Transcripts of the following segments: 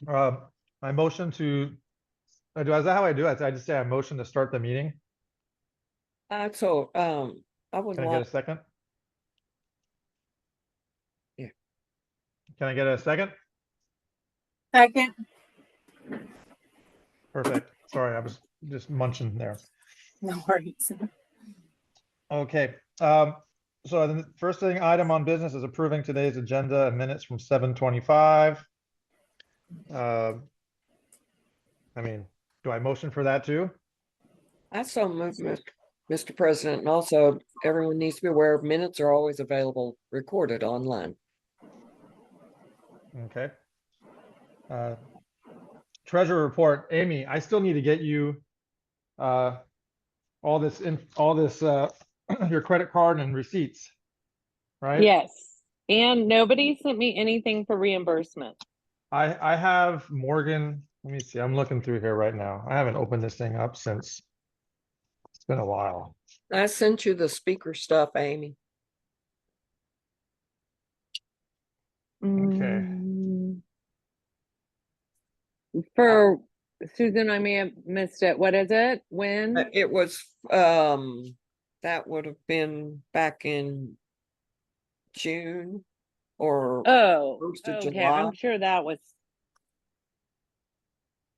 I motion to, is that how I do it? I just say I motion to start the meeting. So, I would Can I get like, a second? Yeah. Can I get a second? Second. Perfect. Sorry, I was just munching there. No worries. Okay. So the first item on business is approving today's agenda and minutes from 7:25. I mean, do I motion for that too? I so move, Mr. President, and also everyone needs to be aware minutes are always available, recorded online. Okay. Treasurer report, Amy, I still need to get you all this your credit card and receipts, right? Yes. And nobody sent me anything for reimbursement. I have Morgan. Let me see. I'm looking through here right now. I haven't opened this thing up since it's been a while. I sent you the speaker stuff, Amy. Okay. For Susan, I may have missed it. What is it? When? It was, that would have been back in June or Oh, 1st of okay. July. I'm sure that was.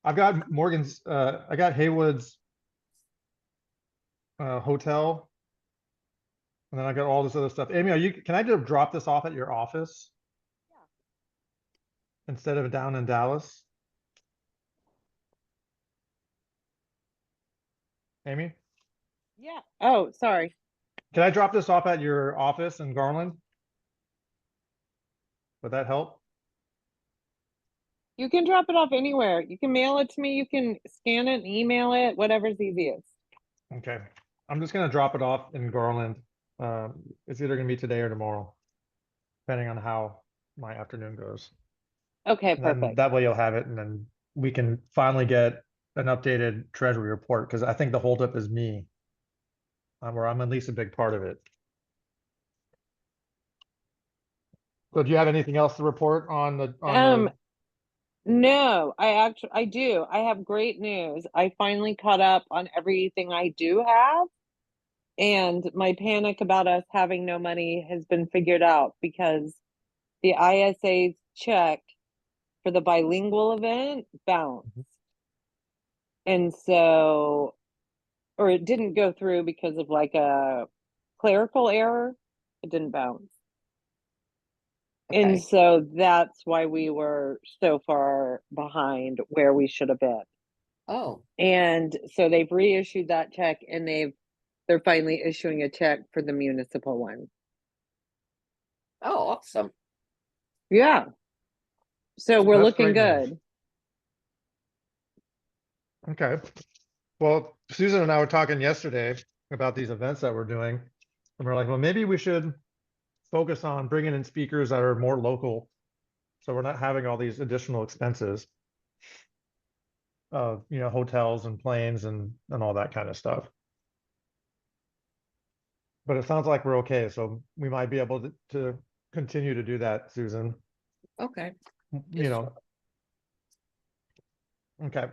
I've got Morgan's, I got Haywood's hotel. And then I got all this other stuff. Amy, can I just drop this off at your office? Yeah. Instead of down in Dallas? Amy? Yeah. Oh, sorry. Can I drop this off at your office in Garland? Would that help? You can drop it off anywhere. You can mail it to me. You can scan it and email it, whatever's easiest. Okay. I'm just gonna drop it off in Garland. It's either gonna be today or tomorrow, depending on how my afternoon goes. Okay, And then perfect. that way you'll have it, and then we can finally get an updated treasury report, because I think the holdup is me. Or I'm at least a big part of it. So do you have anything else to report on the No, I do. I have great news. I finally caught up on everything I do have. And my panic about us having no money has been figured out because the ISA's check for the bilingual event bounced. And so, or it didn't go through because of like a clerical error. It didn't bounce. And so that's why we were so far behind where we should have been. Oh, And so they've reissued that check and they're finally issuing a check for the municipal one. oh, awesome. Yeah. So we're That's looking great news. good. Okay. Well, Susan and I were talking yesterday about these events that we're doing. And we're like, well, maybe we should focus on bringing in speakers that are more local. So we're not having all these additional expenses of, hotels and planes and all that kind of stuff. But it sounds like we're okay. So we might be able to continue to do that, Susan. Okay. Okay. All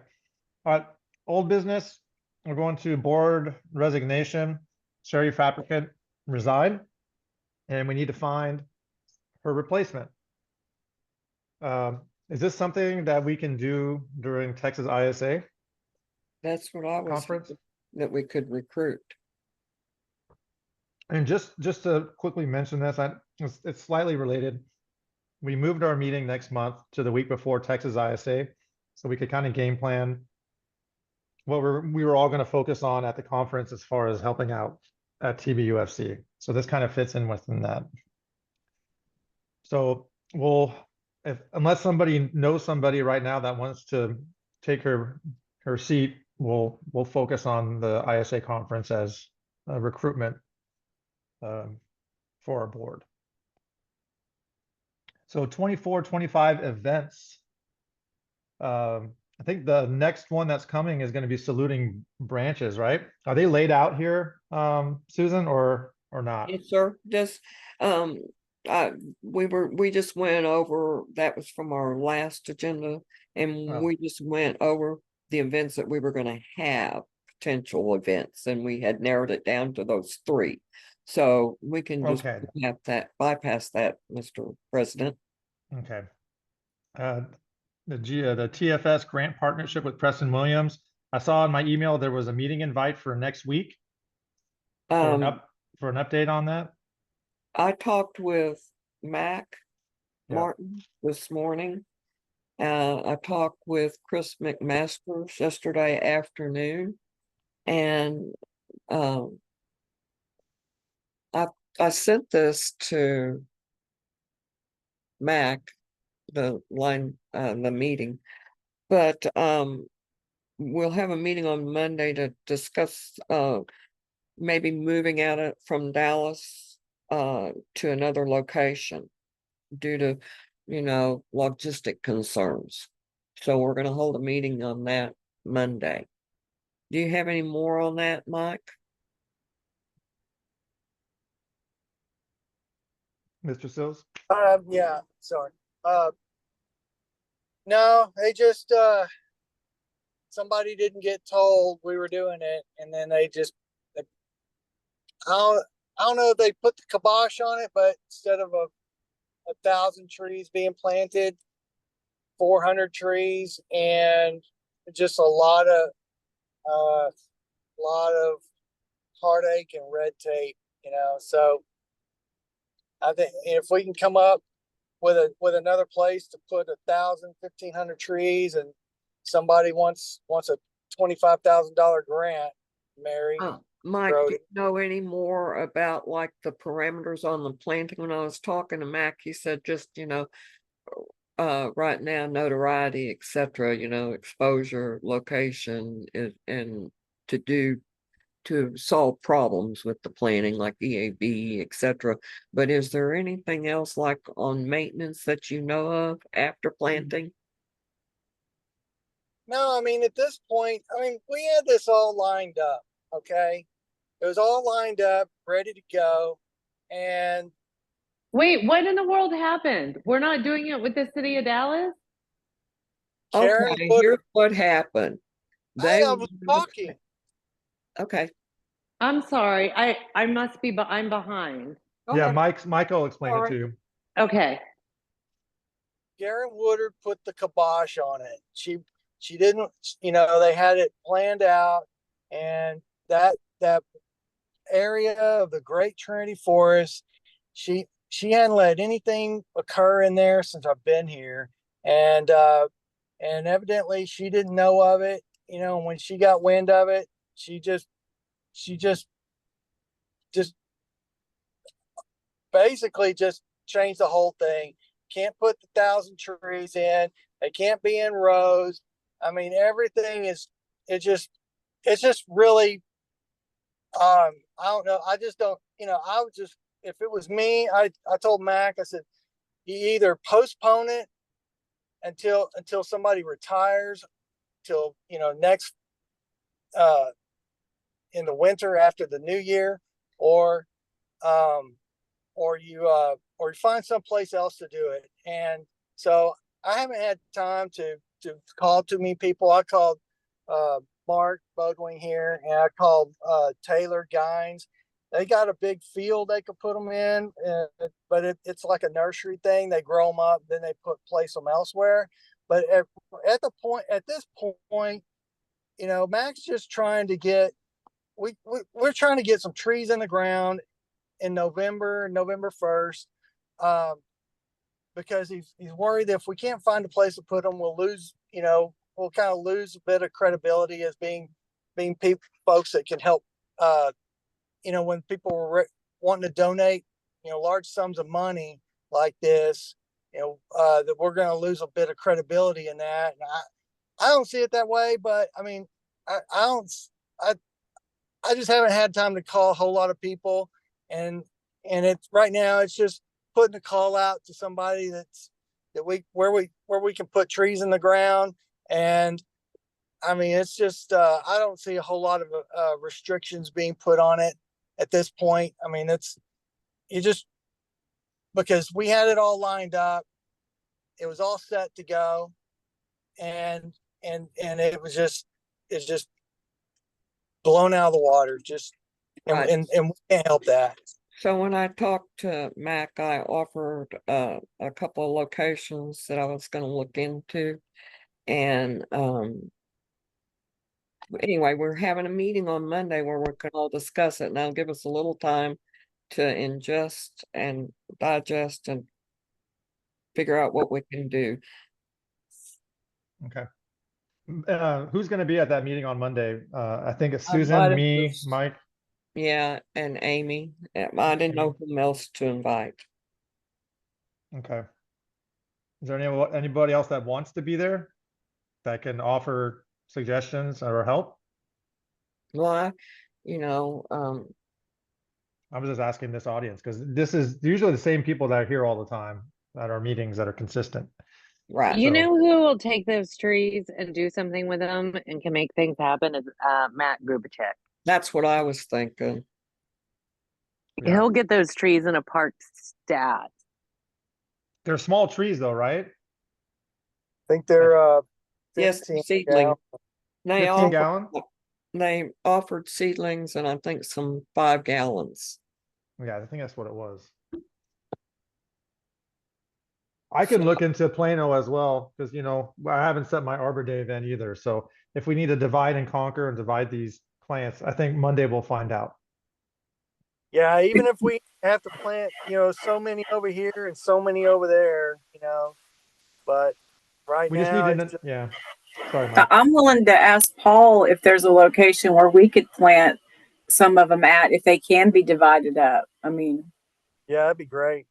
right. Old business. We're going to board resignation. Sherry Fabricant resigned, and we need to find her replacement. Is this something that we can do during Texas ISA That's what I was conference? thinking, that we could recruit. And just to quickly mention this, it's slightly related. We moved our meeting next month to the week before Texas ISA, so we could kind of game plan what we were all going to focus on at the conference as far as helping out at TBUFC. So this kind of fits in within that. So unless somebody knows somebody right now that wants to take her seat, we'll focus on the ISA conference as a recruitment for our board. So 24, 25 events. I think the next one that's coming is going to be saluting branches, right? Are they laid out here, Susan, or not? Yes, sir. Just, we just went over, that was from our last agenda, And Oh. we just went over the events that we were gonna have, potential events, and we had narrowed it down to those 3. So we can just Okay. bypass that, Mr. President. Okay. The TFS grant partnership with Preston Williams. I saw in my email there was a meeting invite for next week for an update on that. I talked with Mac Yeah. Martin this morning. I talked with Chris McMasters yesterday afternoon, and I sent this to Mac, the meeting, but we'll have a meeting on Monday to discuss maybe moving out from Dallas to another location due to, logistic concerns. So we're gonna hold a meeting on that Monday. Do you have any more on that, Mike? Mr. Sills? Yeah, sorry. No, they just, somebody didn't get told we were doing it, and then I don't know if they put the kibosh on it, but instead of 1,000 trees being planted, 400 trees, and just a lot of heartache and red tape, so I think if we can come up with another place to put 1,000, 1,500 trees, and somebody wants a $25,000 grant, Mary. Mike, do Brody. you know any more about like the parameters on the planting? When I was talking to Mac, he said just, right now, notoriety, etc., exposure, location, and to solve problems with the planting, like EAB, etc. But is there anything else like on maintenance that you know of after planting? No, I mean, at this point, we had this all lined up, okay? It was all lined up, ready to go. And Wait, what in the world happened? We're not doing it with the city of Dallas? Karen Okay, put, here's what happened. They I was talking. okay. I'm sorry. I must be, but I'm behind. Go Yeah, ahead. Michael explained it Sorry. to you. Okay. Garen Woodard put the kibosh on it. She didn't, they had it planned out, and that area of the Great Trinity Forest, she hadn't let anything occur in there since I've been here, and evidently she didn't know of it. When she got wind of it, she just basically just changed the whole thing. Can't put the 1,000 trees in. They can't be in rows. Everything it's just really, I don't know. I just don't, I would just, if it was me, I told Mac, I said, you either postpone it until somebody retires, till, next, in the winter after the new year, or you find someplace else to do it. And so I haven't had time to call too many people. I called Mark Bodwing here, and I called Taylor Gines. They got a big field they could put them in, but it's like a nursery thing. They grow them up, then they place them elsewhere. But at this point, Mac's just trying to get, we're trying to get some trees in the ground in November 1st, because he's worried that if we can't find a place to put them, we'll lose, we'll kind of lose a bit of credibility as being folks that can help. When people were wanting to donate, large sums of money like this, that we're going to lose a bit of credibility in that. And I don't see it that way, but I just haven't had time to call a whole lot of people, and it's right now it's just putting a call out to somebody where we can put trees in the ground. And it's just I don't see a whole lot of restrictions being put on it at this point. Because we had it all lined up, it was all set to go, and it was just, it's just blown out of the water, just, Right. and we can't help that. So when I talked to Mac, I offered a couple of locations that I was gonna look into. And anyway, we're having a meeting on Monday where we can all discuss it, and that'll give us a little time to ingest and digest and figure out what we can do. Okay. Who's gonna be at that meeting on Monday? I think it's I Susan, invited me, this- Mike. Yeah, and Amy. I didn't know whom else to invite. Okay. Is there anybody else that wants to be there that can offer suggestions or help? Well, you know, I was just asking this audience because this is usually the same people that are here all the time at our meetings that are consistent. right. You So- know who will take those trees and do something with them and can make things happen is Matt Grubacek. That's what I was thinking. Yeah. He'll get those trees in a park stat. They're small trees though, right? I think they're, Yes, 15 seedling. gallon. They 15 offered, gallon? they offered seedlings and I think some 5 gallons. Yeah, I think that's what it was. I can look into Plano as well, because I haven't set my Arbor Day event either. So if we need to divide and conquer and divide these plants, I think Monday we'll find out. Yeah, even if we have to plant, so many over here and so many over there, but right We just now, need it's to, just, yeah. Sorry, Mike. I'm willing to ask Paul if there's a location where we could plant some of them at, if they can be divided up. I mean, yeah, that'd be great.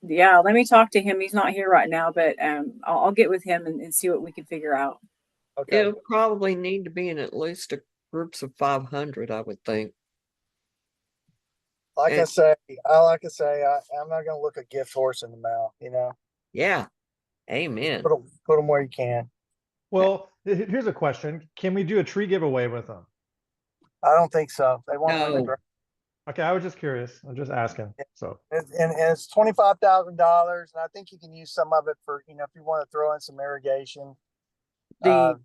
yeah, let me talk to him. He's not here right now, but I'll get with him and see what we can figure out. Okay. It'll probably need to be in at least groups of 500, I would think. Like I and- say, I'm not gonna look a gift horse in the mouth. Yeah. Amen. Put them where you can. Well, here's a question. Can we do a tree giveaway with them? I don't think so. They want to No. Okay, I was just curious. I'm just asking. So, and it's $25,000, and I think you can use some of it for if you want to throw in some irrigation. The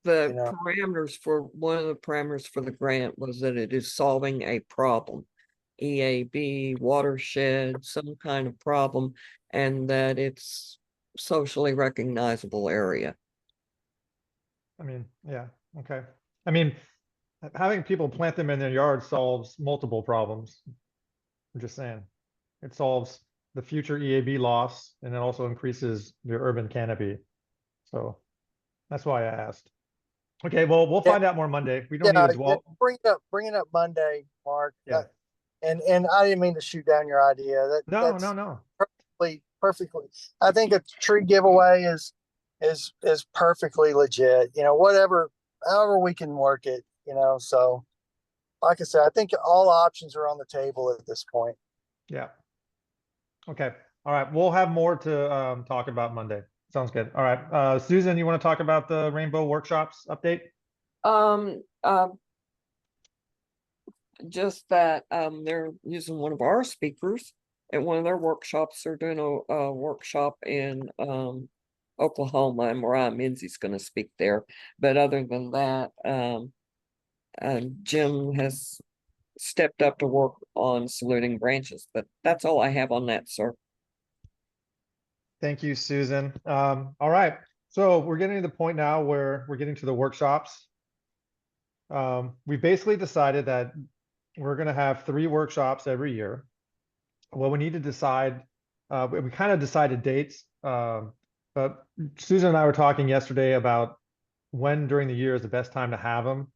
you know. parameters for one of the parameters for the grant was that it is solving a problem, EAB, watershed, some kind of problem, and that it's socially recognizable area. I mean, yeah, okay. I mean, having people plant them in their yard solves multiple problems. I'm just saying. It solves the future EAB loss and it also increases your urban canopy. So that's why I asked. Okay, well, we'll find out more Monday. We don't need to dwell. Bring it up Monday, Mark. Yeah. And I didn't mean to shoot down your idea. That's No. perfectly. I think a tree giveaway is perfectly legit. However we can work it. So like I said, I think all options are on the table at this point. Yeah. Okay. All right. We'll have more to talk about Monday. Sounds good. All right. Susan, you want to talk about the Rainbow Workshops update? Just that they're using one of our speakers at one of their workshops. They're doing a workshop in Oklahoma, and Mariah Menzies going to speak there. But other than that, Jim has stepped up to work on saluting branches. But that's all I have on that, sir. Thank you, Susan. All right. So we're getting to the point now where we're getting to the workshops. We basically decided that we're going to have 3 workshops every year. Well, we need to decide, we kind of decided dates, but Susan and I were talking yesterday about when during the year is the best time to have them.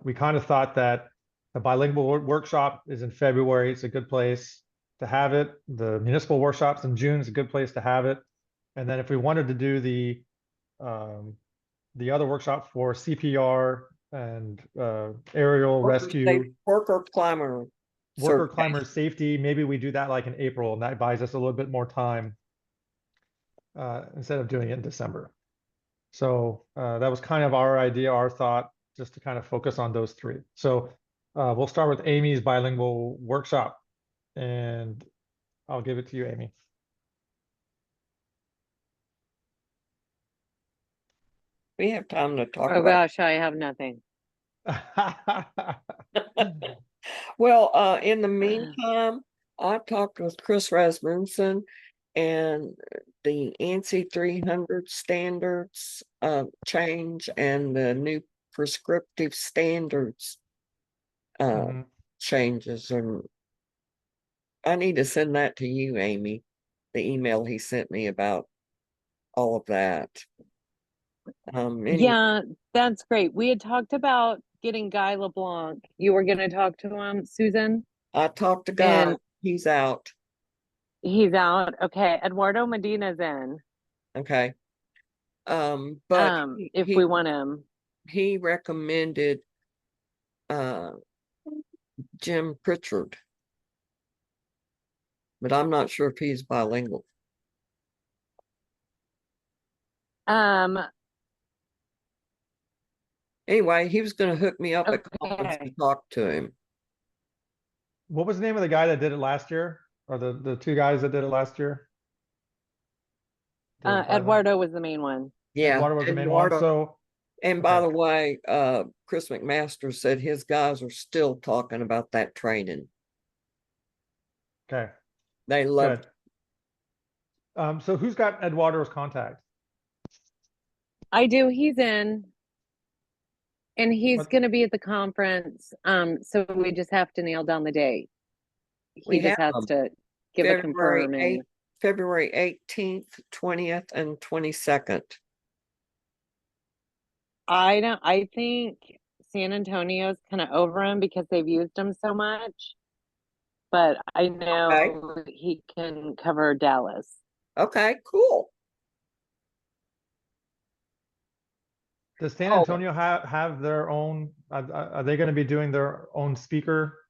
We kind of thought that the bilingual workshop is in February. It's a good place to have it. The municipal workshops in June is a good place to have it. And then if we wanted to do the other workshop for CPR and aerial rescue, Worker climber safety, maybe we do that like in April, and that buys us a little bit more time instead of doing it in December. So that was kind of our idea, our thought, just to kind of focus on those 3. So we'll start with Amy's bilingual workshop, and I'll give it to you, Amy. We have time to talk Oh about. gosh, I have nothing. Well, in the meantime, I talked with Chris Rasmussen and the ANSI 300 standards change and the new prescriptive standards Mhm. changes, and I need to send that to you, Amy, the email he sent me about all of that. Anyway, Yeah, that's great. We had talked about getting Guy LeBlanc. You were going to talk to him, Susan, I talked to Guy, and he's out. he's out. Okay, Eduardo Medina's in. Okay. But If we want him. he recommended Jim Pritchard, but I'm not sure if he's bilingual. Um, Anyway, he was going to hook me up at conference okay. to talk to him. What was the name of the guy that did it last year? Or the two guys that did it last year? The bilingual- Eduardo was the main one. Yeah, Eduardo was the main one, Eduardo. so, And by okay. the way, Chris McMaster said his guys are still talking about that training. Okay, They love good. So who's got Eduardo's contact? I do. He's in. And he's What- going to be at the conference. So we just have to nail down the date. We He just have has to give a February confirm 8th, and February 18th, 20th, and 22nd. I think San Antonio's kind of over him because they've used him so much. But I know he can cover Dallas. Okay, cool. Does San Antonio have their own, are they gonna be doing their own speaker?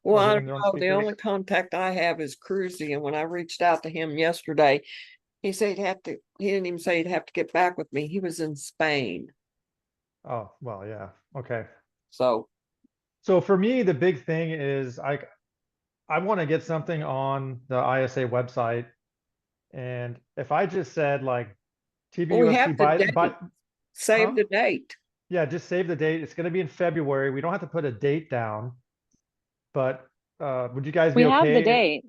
Well, Or I getting don't their own know. The speakers? only contact I have is Cruzy, and when I reached out to him yesterday, he said he didn't even say he'd have to get back with me. He was in Spain. Oh, well, yeah, okay. So, So for me, the big thing is I want to get something on the ISA website. And if I just said like well, we TBUFC have the date. by, Save huh? the date. Yeah, just save the date. It's gonna be in February. We don't have to put a date down. But would you guys We be have the okay? date.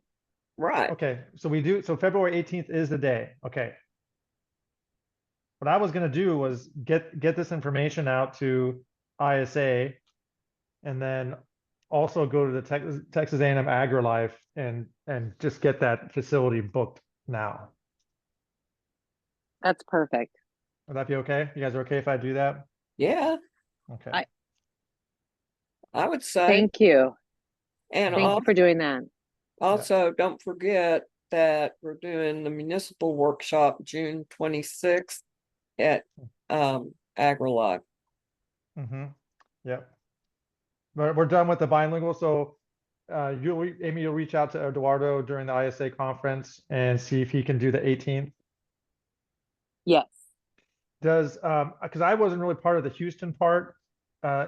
Right. Okay, so we do, so February 18th is the day. Okay. What I was gonna do was get this information out to ISA and then also go to the Texas A&M AgriLife and just get that facility booked now. That's perfect. Would that be okay? You guys are okay if I do that? Yeah, Okay. I would say. Thank you. And Thank you for doing that. also, don't forget that we're doing the municipal workshop June 26th at AgriLife. Mm-hmm. Yep. We're done with the bilingual, so Amy, you'll reach out to Eduardo during the ISA conference and see if he can do the 18th. Yes. Does because I wasn't really part of the Houston part.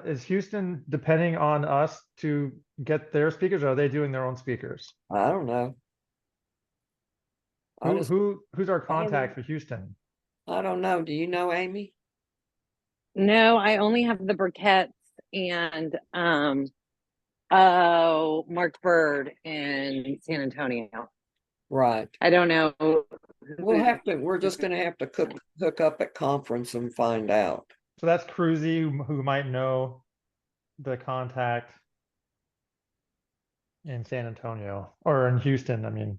Is Houston depending on us to get their speakers, or are they doing their own speakers? I don't know. Who's our know. contact for Houston? I don't know. Do you know, Amy? No, I only have the Burketts and Mark Bird in San Antonio. Right. I don't know. We're just gonna have to hook up at conference and find out. So that's Cruzy, who might know the contact in San Antonio or in Houston. I mean,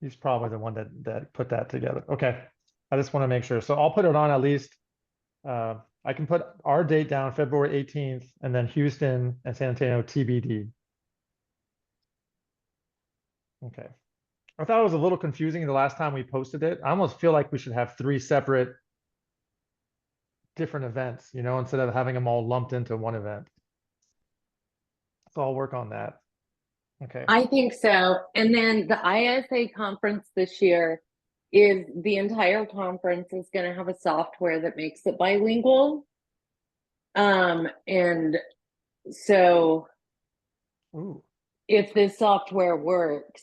he's probably the one that put that together. Okay, I just want to make sure. So I'll put it on at least. I can put our date down, February 18th, and then Houston and San Antonio TBD. Okay. I thought it was a little confusing the last time we posted it. I almost feel like we should have 3 separate different events, instead of having them all lumped into one event. So I'll work on that. Okay. I think so. And then the ISA conference this year is the entire conference is going to have a software that makes it bilingual. And so Ooh. if this software works,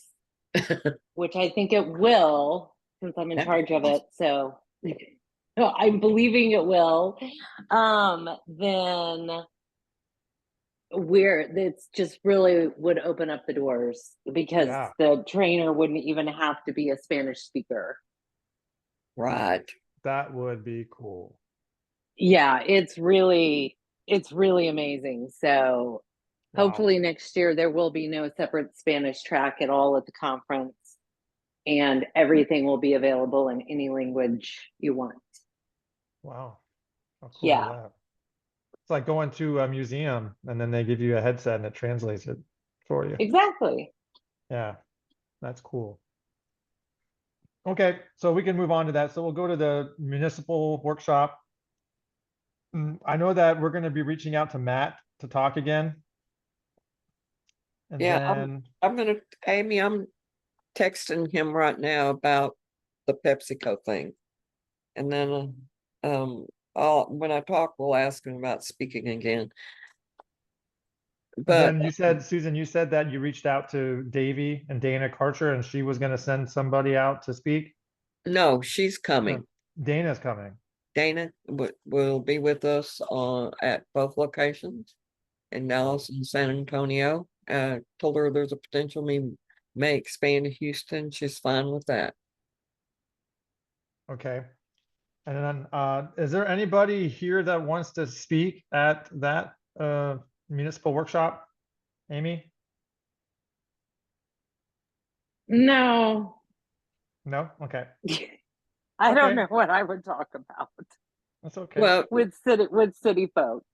which I think it will, since I'm in That'd be charge of awesome. it. So I'm believing it will. Then it's just really would open up the doors because Yeah. the trainer wouldn't even have to be a Spanish speaker. Right. That would be cool. Yeah, it's really amazing. So Wow. hopefully next year there will be no separate Spanish track at all at the conference, and everything will be available in any language you want. Wow. How cool Yeah. is that? It's like going to a museum and then they give you a headset and it translates it for you. Exactly. Yeah, that's cool. Okay, so we can move on to that. So we'll go to the municipal workshop. I know that we're going to be reaching out to Matt to talk again. And Yeah, then, I'm gonna, Amy, I'm texting him right now about the PepsiCo thing. And then, when I talk, we'll ask him about speaking again. and But then you said, Susan, you said that you reached out to Davy and Dana Karcher and she was going to send somebody out to speak. no, she's coming. No, Dana's coming. Dana will be with us at both locations in Dallas and San Antonio. Told her there's a potential we may expand to Houston. She's fine with that. Okay. And then, is there anybody here that wants to speak at that municipal workshop? Amy? No, No? Okay. I don't Okay. know what I would talk about That's okay. Well, with city folks.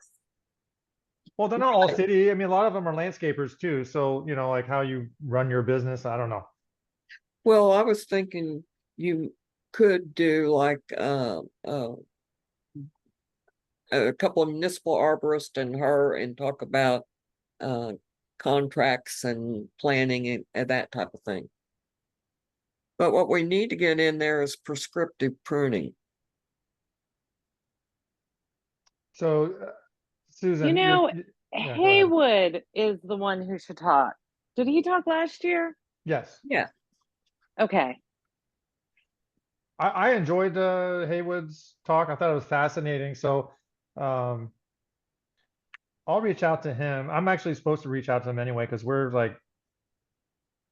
Well, they're not all Right. city. I mean, a lot of them are landscapers too. So, you know, like how you run your business. I don't know. well, I was thinking you could do like a couple of municipal arborists and her and talk about contracts and planning and that type of thing. But what we need to get in there is prescriptive pruning. So, Susan, You know, yeah, go ahead. Haywood is the one who should talk. Did he talk last year? Yes, Yeah. Okay. I enjoyed Haywood's talk. I thought it was fascinating. So, um, I'll reach out to him. I'm actually supposed to reach out to him anyway because we're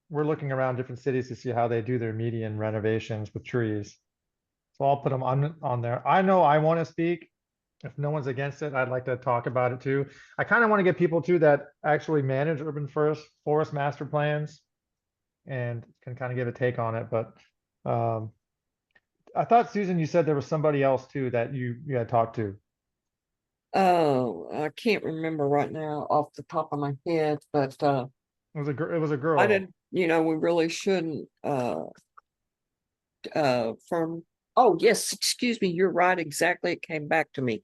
looking around different cities to see how they do their median renovations with trees. So I'll put them on there. I know I want to speak. If no one's against it, I'd like to talk about it too. I kind of want to get people too that actually manage urban forest master plans and can kind of give a take on it. But I thought, Susan, you said there was somebody else too that you had talked to. Oh, I can't remember right now off the top of my head, but It was a girl. I didn't, we really shouldn't from, oh yes, excuse me, you're right, exactly, it came back to me.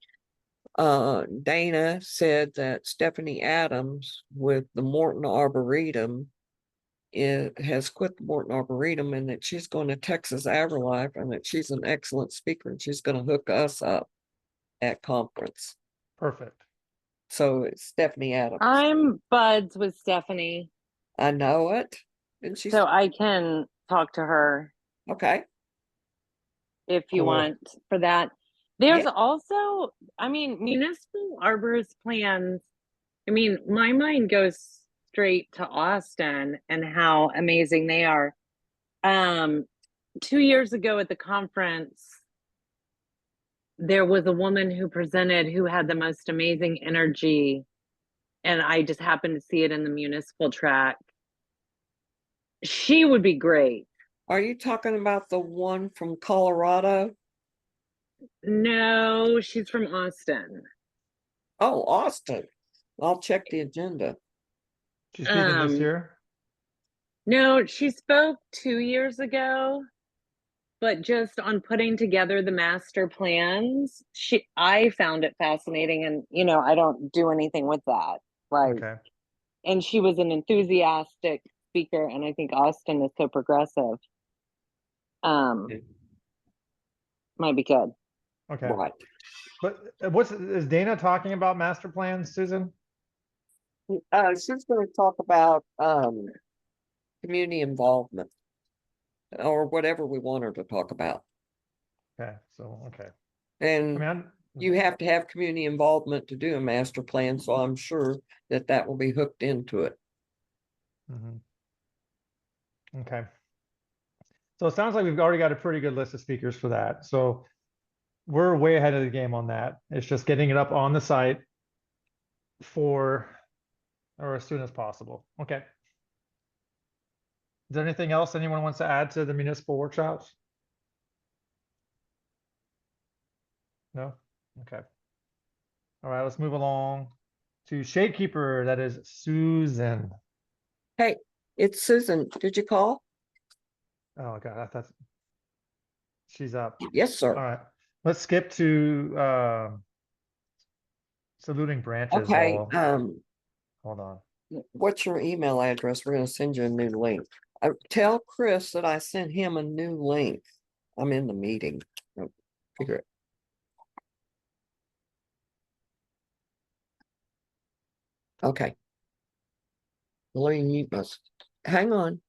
Dana said that Stephanie Adams with the Morton Arboretum has quit the Morton Arboretum and that she's going to Texas AgriLife and that she's an excellent speaker and she's going to hook us up at conference. Perfect. So it's Stephanie Adams. I'm buds with Stephanie, I know it. And she's so I can talk to her okay. if you Cool. want for that. There's Yeah. also, I mean, municipal arborist plans. I mean, my mind goes straight to Austin and how amazing they are. 2 years ago at the conference, there was a woman who presented who had the most amazing energy, and I just happened to see it in the municipal track. She would be great. Are you talking about the one from Colorado? No, she's from Austin. Oh, Austin. I'll check the agenda. She's speaking this Um, year. No, she spoke 2 years ago, but just on putting together the master plans, I found it fascinating, and I don't do anything with that. Like, Okay. and she was an enthusiastic speaker, and I think Austin is so progressive. Might be good. Okay. Right. But is Dana talking about master plans, Susan? She's going to talk about community involvement. or whatever we want her to talk about. Okay, so, okay. I And mean, I'm. you have to have community involvement to do a master plan, so I'm sure that that will be hooked into it. Mhm. Okay. So it sounds like we've already got a pretty good list of speakers for that. So we're way ahead of the game on that. It's just getting it up on the site or as soon as possible. Okay. Is there anything else anyone wants to add to the municipal workshops? No? Okay. All right, let's move along to Shadekeeper. That is Susan. Hey, it's Susan. Did you call? Oh God, I thought she's up. Yes, sir. All right, let's skip to saluting branches. Okay, While, hold on. what's your email address? We're gonna send you a new link. Tell Chris that I sent him a new link. I'm in the meeting. Figure it. Okay. Let me mute us. Hang on.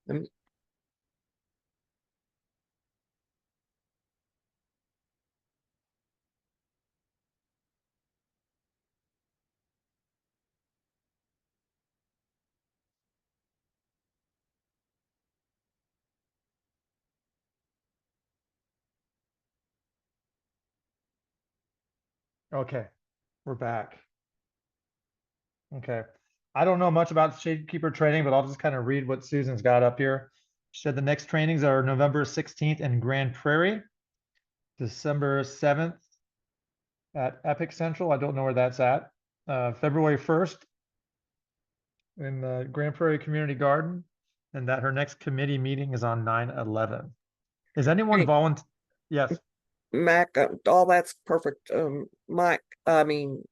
Okay, we're back. Okay. I don't know much about Shadekeeper training, but I'll just kind of read what Susan's got up here. She said the next trainings are November 16th in Grand Prairie, December 7th at Epic Central. I don't know where that's at. February 1st in the Grand Prairie Community Garden, and that her next committee meeting is on 9/11. Is anyone Hey. volunteer? Yes. Mac, all that's perfect. Mike, I mean,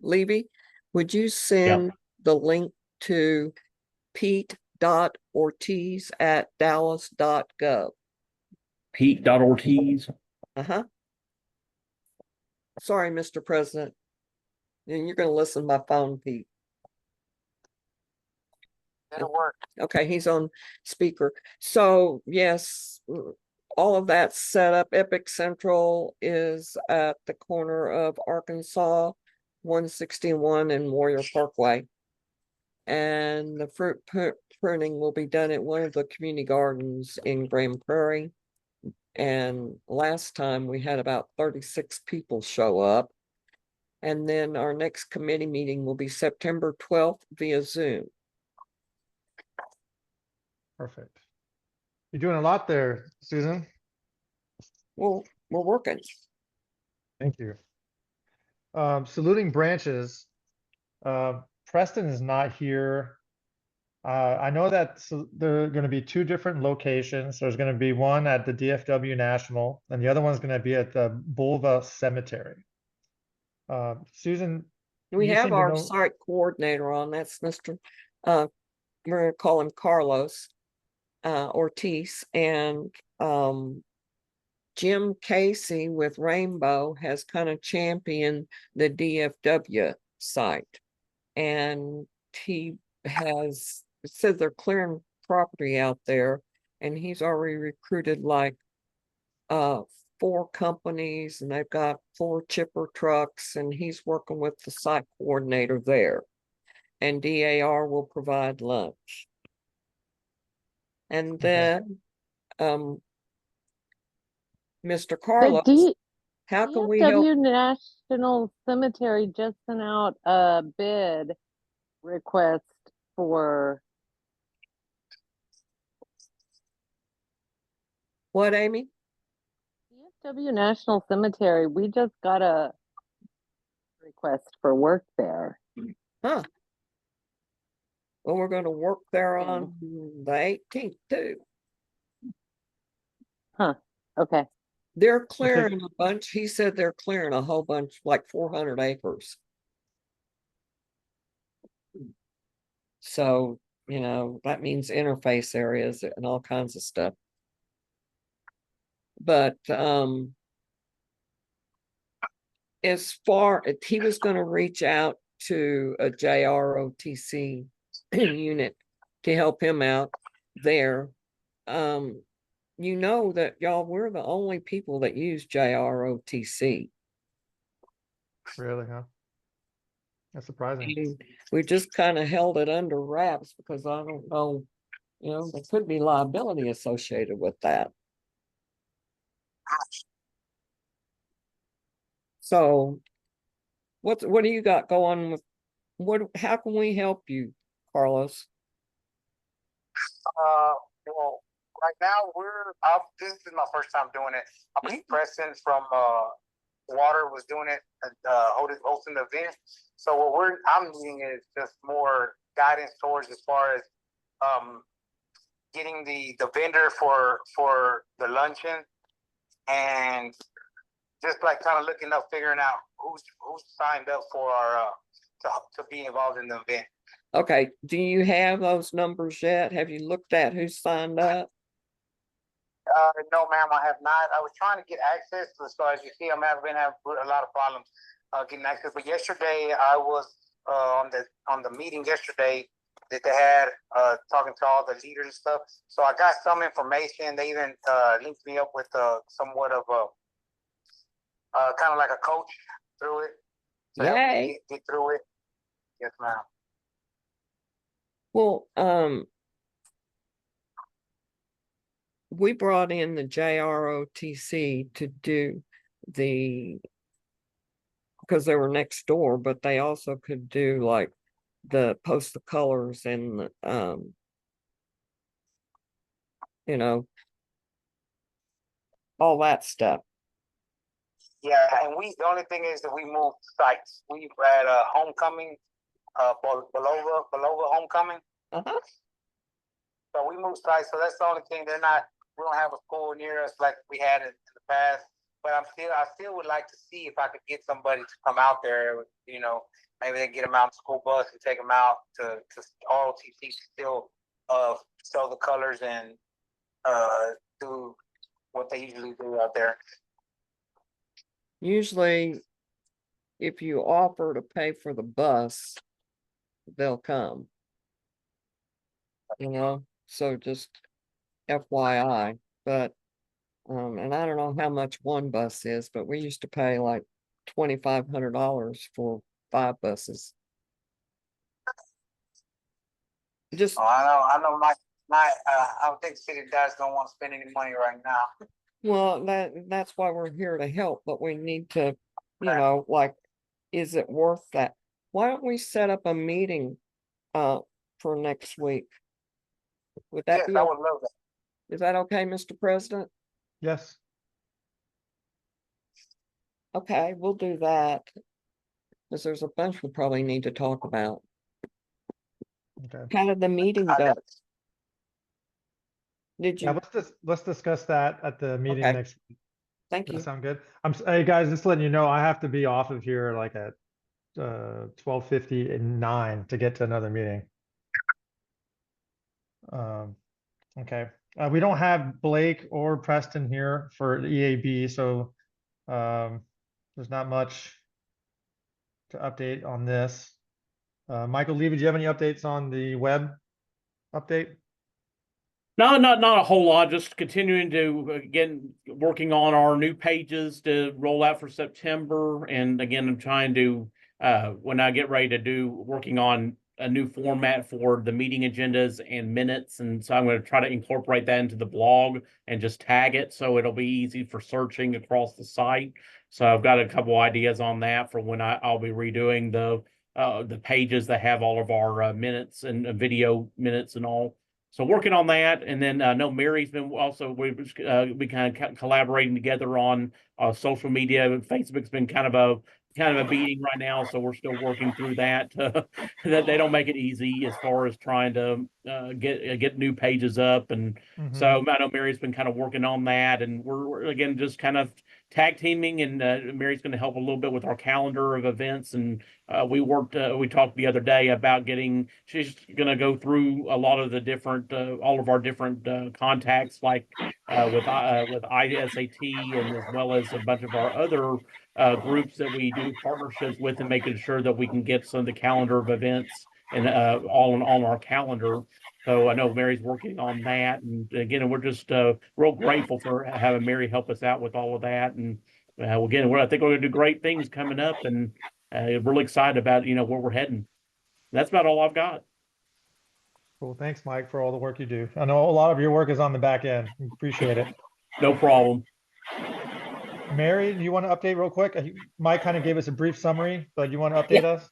Levy, would you send the link to pete.ortiz@dallas.gov? Pete.Ortiz. Uh-huh. Sorry, Mr. President. And you're gonna listen to my phone, Pete. It'll work. Okay, he's on speaker. So yes, all of that's set up. Epic Central is at the corner of Arkansas, 161 and Warrior Parkway. And the fruit pruning will be done at one of the community gardens in Grand Prairie. And last time we had about 36 people show up. And then our next committee meeting will be September 12th via Zoom. Perfect. You're doing a lot there, Susan. Well, we're working. Thank you. Saluting branches. Preston is not here. I know that there are going to be two different locations. There's going to be one at the DFW National, and the other one's going to be at the Bulva Cemetery. Susan, We you have seem to our know. site coordinator on. That's Mr. We're gonna call him Carlos Ortiz, and Jim Casey with Rainbow has kind of championed the DFW site, and he has said they're clearing property out there, and he's already recruited like 4 companies, and they've got 4 chipper trucks, and he's working with the site coordinator there. And DAR will provide lunch. And then Mr. Carlos, how can we help? DFW National Cemetery just sent out a bid request for What, Amy? DFW National Cemetery. We just got a request for work there. Huh. Well, we're going to work there on the 18th too. Huh. Okay. They're clearing a bunch. He said they're clearing a whole bunch, like 400 acres. So, you know, that means interface areas and all kinds of stuff. But as far as he was going to reach out to a JROTC unit to help him out there. you know that y'all, we're the only people that use JROTC. Really, huh? That's surprising. And we just kind of held it under wraps because I don't know, you know, there could be liability associated with that. So what do you got going with, how can we help you, Carlos? Well, right now this is my first time doing it. I believe Preston from Water was doing it, hosting the event. So what I'm needing is just more guidance towards as far as getting the vendor for the luncheon, and just like kind of looking up, figuring out who's signed up for our to be involved in the event. Okay, do you have those numbers yet? Have you looked at who signed up? No, ma'am, I have not. I was trying to get access to, so as you see, I'm having a lot of problems getting access. But yesterday, I was on the meeting yesterday that they had talking to all the leaders and stuff. So I got some information. They even linked me up with somewhat of a kind of like a coach through it to help me get through it. Yes, ma'am. Well, we brought in the JROTC to do because they were next door, but they also could do like post the colors and you know, all that stuff. Yeah, and the only thing is that we moved sites. We had a homecoming, below homecoming. Uh-huh. So we moved sites. So that's the only thing. We don't have a school near us like we had in the past. But I still would like to see if I could get somebody to come out there. You know, maybe they get them out in the school bus and take them out to ROTC to still sell the colors and do what they usually do out there. Usually, if you offer to pay for the bus, they'll come. You know, so just FYI. But and I don't know how much one bus is, but we used to pay like $2,500 for 5 buses. Just I know my I don't think the city guys don't want to spend any money right now. well, that's why we're here to help, but we need to, you know, like, is it worth that? Why don't we set up a meeting for next week? Would that Yes, I would love that. Is that okay, Mr. President? Yes. Okay, we'll do that. Because there's a bunch we probably need to talk about. Okay. How did the meeting go? Did Yeah, you? let's discuss that at the meeting Okay. next week. Thank That you. sound good? Hey guys, just letting you know, I have to be off of here like at 12:50 and 9 to get to another meeting. Okay. We don't have Blake or Preston here for EAB, so there's not much to update on this. Michael Levy, do you have any updates on the web update? No, not a whole lot. Just continuing to again working on our new pages to roll out for September, and again I'm trying to when I get ready to working on a new format for the meeting agendas and minutes, and so I'm going to try to incorporate that into the blog and just tag it so it'll be easy for searching across the site. So I've got a couple ideas on that for when I'll be redoing the pages that have all of our minutes and video minutes and all. So working on that, and then I know Mary's been also we kind of collaborating together on social media. Facebook's been kind of a beating right now, so we're still working through that. That they don't make it easy as far as trying to get new pages up, and so I know Mary's been kind of working on that, and we're again just kind of tag teaming, and Mary's going to help a little bit with our calendar of events, and we talked the other day about she's going to go through a lot of the different all of our different contacts, like with ISAT, and as well as a bunch of our other groups that we do partnerships with, and making sure that we can get some of the calendar of events and all on our calendar. So I know Mary's working on that, and again, we're just real grateful for having Mary help us out with all of that. And again, I think we're going to do great things coming up, and really excited about where we're heading. That's about all I've got. Cool. Thanks, Mike, for all the work you do. I know a lot of your work is on the back end. Appreciate it. No problem. Mary, do you want to update real quick? Mike kind of gave us a brief summary, but you want to update us?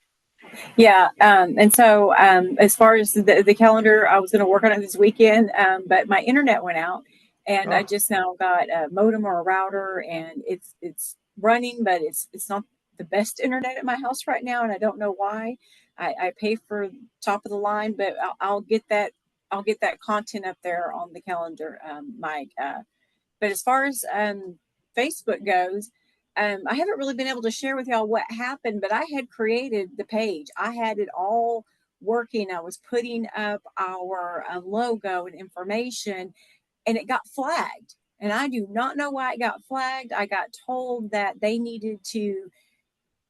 Yeah. And so as far as the calendar, I was going to work on it this weekend, but my internet went out, and I Oh. just now got a modem or a router, and it's running, but it's not the best internet at my house right now, and I don't know why. I pay for top of the line, but I'll get that content up there on the calendar, Mike. But as far as Facebook goes, I haven't really been able to share with y'all what happened, but I had created the page. I had it all working. I was putting up our logo and information, and it got flagged. And I do not know why it got flagged. I got told that they needed to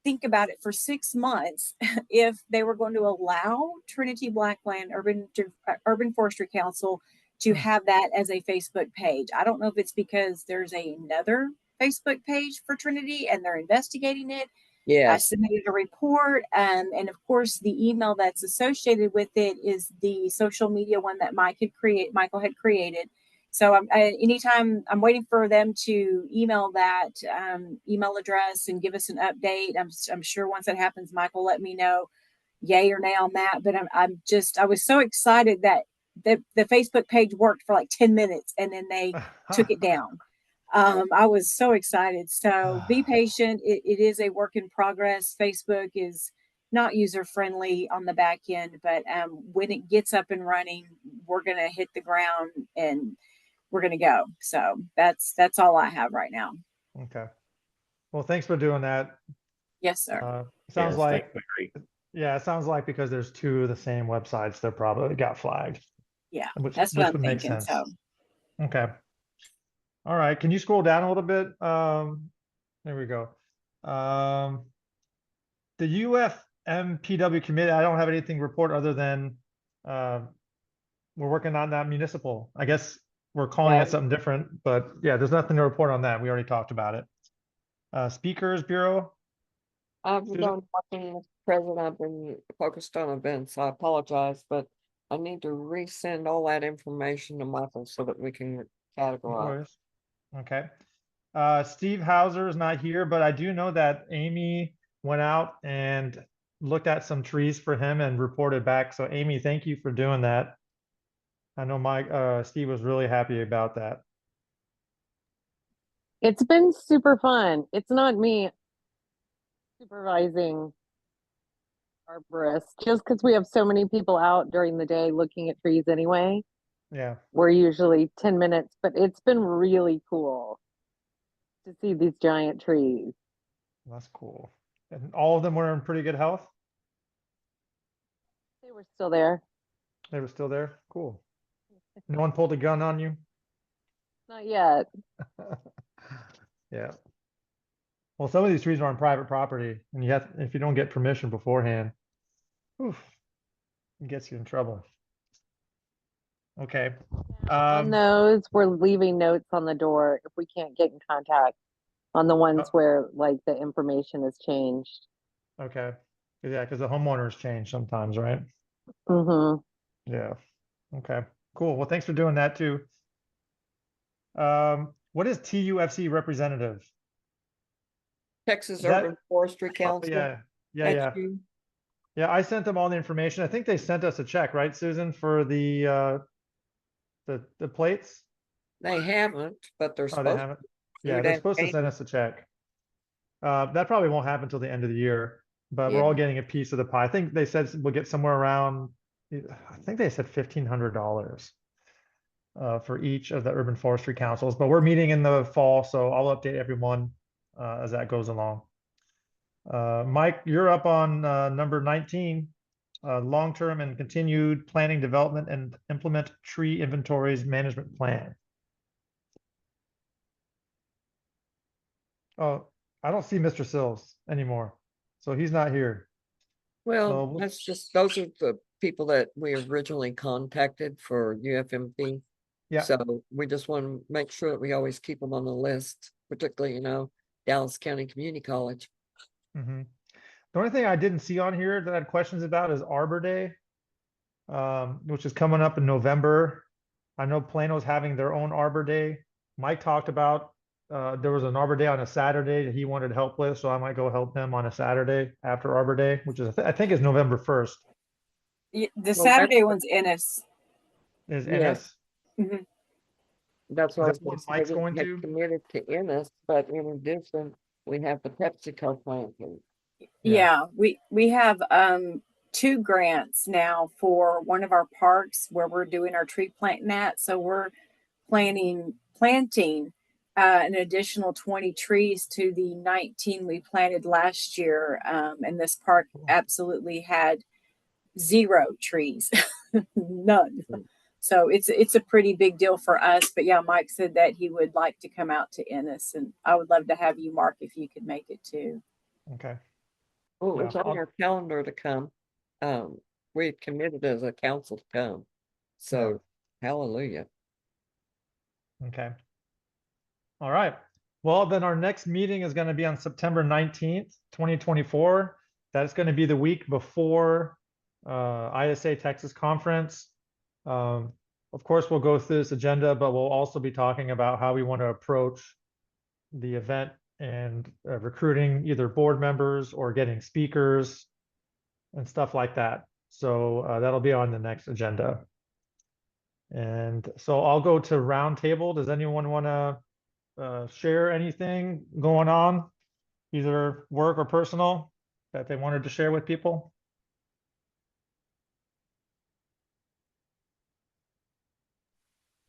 think about it for 6 months if they were going to allow Trinity Blackland Urban Forestry Council to have that as a Facebook page. I don't know if it's because there's another Facebook page for Trinity and they're investigating it. I Yes. submitted a report, and of course, the email that's associated with it is the social media one that Michael had created. So anytime I'm waiting for them to email that email address and give us an update. I'm sure once that happens, Michael let me know, yay or nay on that. But I was so excited that the Facebook page worked for like 10 minutes and then they took it down. I was so excited. So be patient. It is a work in progress. Facebook is not user friendly on the back end, but when it gets up and running, we're going to hit the ground and we're going to go. So that's all I have right now. Okay. Well, thanks for doing that. Yes, sir. Sounds Yes, like, thanks, Mary. yeah, it sounds like because there's two of the same websites, they're probably got flagged. Yeah, Which that's what I'm would make thinking. sense. So Okay. All right. Can you scroll down a little bit? There we go. The UFMPW committee, I don't have anything to report other than we're working on that municipal. I guess we're calling Right. it something different, but yeah, there's nothing to report on that. We already talked about it. Speakers Bureau. I've Susan? done working with President. I've been focused on events. I apologize, but I need to resend all that information to Michael so that we can No categorize. worries. Okay. Steve Hauser is not here, but I do know that Amy went out and looked at some trees for him and reported back. So Amy, thank you for doing that. I know Steve was really happy about that. It's been super fun. It's not me supervising arborists just because we have so many people out during the day looking at trees anyway. Yeah, We're usually 10 minutes, but it's been really cool to see these giant trees. that's cool. And all of them were in pretty good health. They were still there. They were still there. Cool. No one pulled a gun on you. Not yet. Yeah. Well, some of these trees are on private property, and if you don't get permission beforehand, oof, it gets you in trouble. Okay. On those, we're leaving notes on the door if we can't get in contact on the ones where like the information has changed. Okay. Yeah, because the homeowners change sometimes, right? Mm-hmm. Yeah. Okay. Cool. Well, thanks for doing that too. What is TUFC representative? Texas That- Urban Forestry Council. Yeah. XU. Yeah, I sent them all the information. I think they sent us a check, right, Susan, for the plates? They haven't, but they're Oh, they supposed haven't? to. Yeah, they're supposed to send us a check. That probably won't happen until the end of the year, but we're all getting a piece of the pie. I think they said we'll get somewhere around, I think they said $1,500 for each of the urban forestry councils, but we're meeting in the fall, so I'll update everyone as that goes along. Mike, you're up on number 19, long-term and continued planning, development, and implement tree inventories management plan. Oh, I don't see Mr. Sills anymore, so he's not here. Well, So that's just, those are the people that we originally contacted for UFMP. Yeah. So we just want to make sure that we always keep them on the list, particularly, Dallas County Community College. The only thing I didn't see on here that I had questions about is Arbor Day, which is coming up in November. I know Plano's having their own Arbor Day. Mike talked about there was an Arbor Day on a Saturday that he wanted help with, so I might go help him on a Saturday after Arbor Day, which is I think is November 1st. The Well, Saturday one's Ennis. Is Yes. NS? That's Is what I that was what going to say. Mike's We going had to? committed to Ennis, but in addition, we have the PepsiCo plant. Yeah, we have 2 grants now for one of our parks where we're doing our tree planting at. So we're planting an additional 20 trees to the 19 we planted last year. And this park absolutely had 0 trees, none. So it's a pretty big deal for us. But yeah, Mike said that he would like to come out to Ennis, and I would love to have you, Mark, if you could make it too. Okay. Well, Yeah, it's on our calendar to come. We had committed as a council to come. So, hallelujah. Okay. All right. Well, then our next meeting is going to be on September 19th, 2024. That's going to be the week before ISA Texas Conference. Of course, we'll go through this agenda, but we'll also be talking about how we want to approach the event and recruiting either board members or getting speakers and stuff like that. So that'll be on the next agenda. And so I'll go to roundtable. Does anyone want to share anything going on, either work or personal, that they wanted to share with people?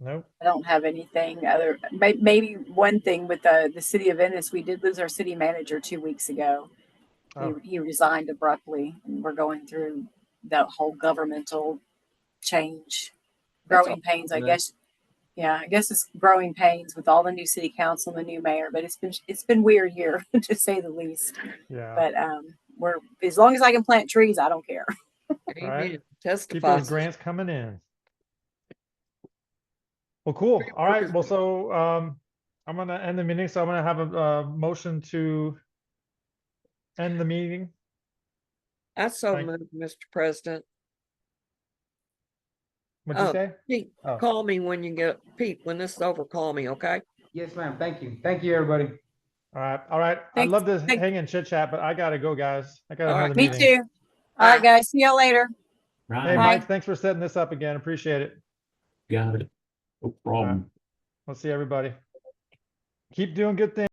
Nope. I don't have anything other. Maybe one thing with the city of Ennis, we did lose our city manager 2 weeks ago. Oh. He resigned abruptly, and we're going through that whole governmental change, growing pains, I guess. Yeah, I guess it's growing pains with all the new city council and the new mayor. But it's been weird here, to say the least. Yeah. But we're, as long as I can plant trees, I don't care. All right. Keep Testify. those grants coming in. Well, cool. All right. Well, so I'm gonna end the meeting. So I'm gonna have a motion to end the meeting. I so Right. moved, Mr. President. What'd you say? Pete, Oh. call me when you get, Pete, when this is over, call me, okay? Yes, ma'am. Thank you. Thank you, everybody. All right. All right. I'd Thanks. love to Thank- hang and chit chat, but I gotta go, guys. I got All right. another Me meeting. too. All right, guys. See y'all later. Hey, Bye. Mike, thanks for setting this up again. Appreciate it. Got it. No problem. We'll see everybody. Keep doing good things.